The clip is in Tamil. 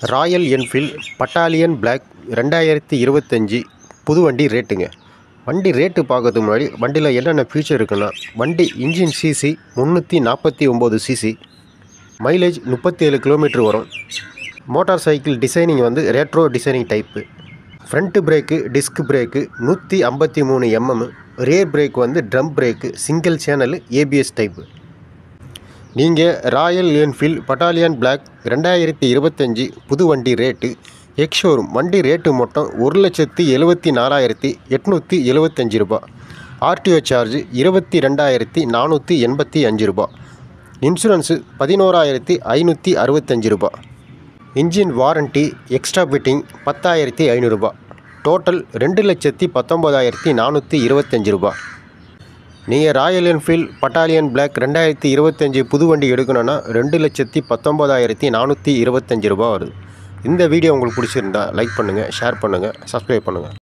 ராயல் என்ஃபீல்ட் பட்டாலியன் பிளாக் 2025 புது வண்டி ரேட்டுங்க. வண்டி ரேட்டு பார்க்கறதுக்கு முன்னாடி வண்டியில் என்னென்ன ஃபியூச்சர் இருக்குன்னா, வண்டி engine CC 349 CC, mileage 37 kilometre வரும். மோட்டார் சைக்கிள் டிசைனிங் வந்து retro designing type. Front brake disc brake 153 mm, rear brake வந்து drum brake, single channel ABS type. நீங்கள் ராயல் என்ஃபீல்ட் பட்டாலியன் பிளாக் 2025 புது வண்டி ரேட்டு எக்ஷோரூம் வண்டி ரேட்டு மொத்தம் 1,74,875 ரூபா. ஆர்டிஓ சார்ஜ் 22,485 ரூபா. இன்சூரன்ஸு 11,565 ரூபா. இன்ஜின் வாரண்ட்டி எக்ஸ்ட்ரா ஃபிட்டிங் 10,500 ரூபா. டோட்டல் 2,19,425 ரூபா. நீங்கள் ராயல் என்ஃபீல்ட் பட்டாலியன் பிளாக் 2025 புது வண்டி எடுக்கணுன்னா 2,19,425 ரூபா வருது. இந்த வீடியோ உங்களுக்கு பிடிச்சிருந்தா லைக் பண்ணுங்கள், ஷேர் பண்ணுங்கள், சப்ஸ்கிரைப் பண்ணுங்கள்.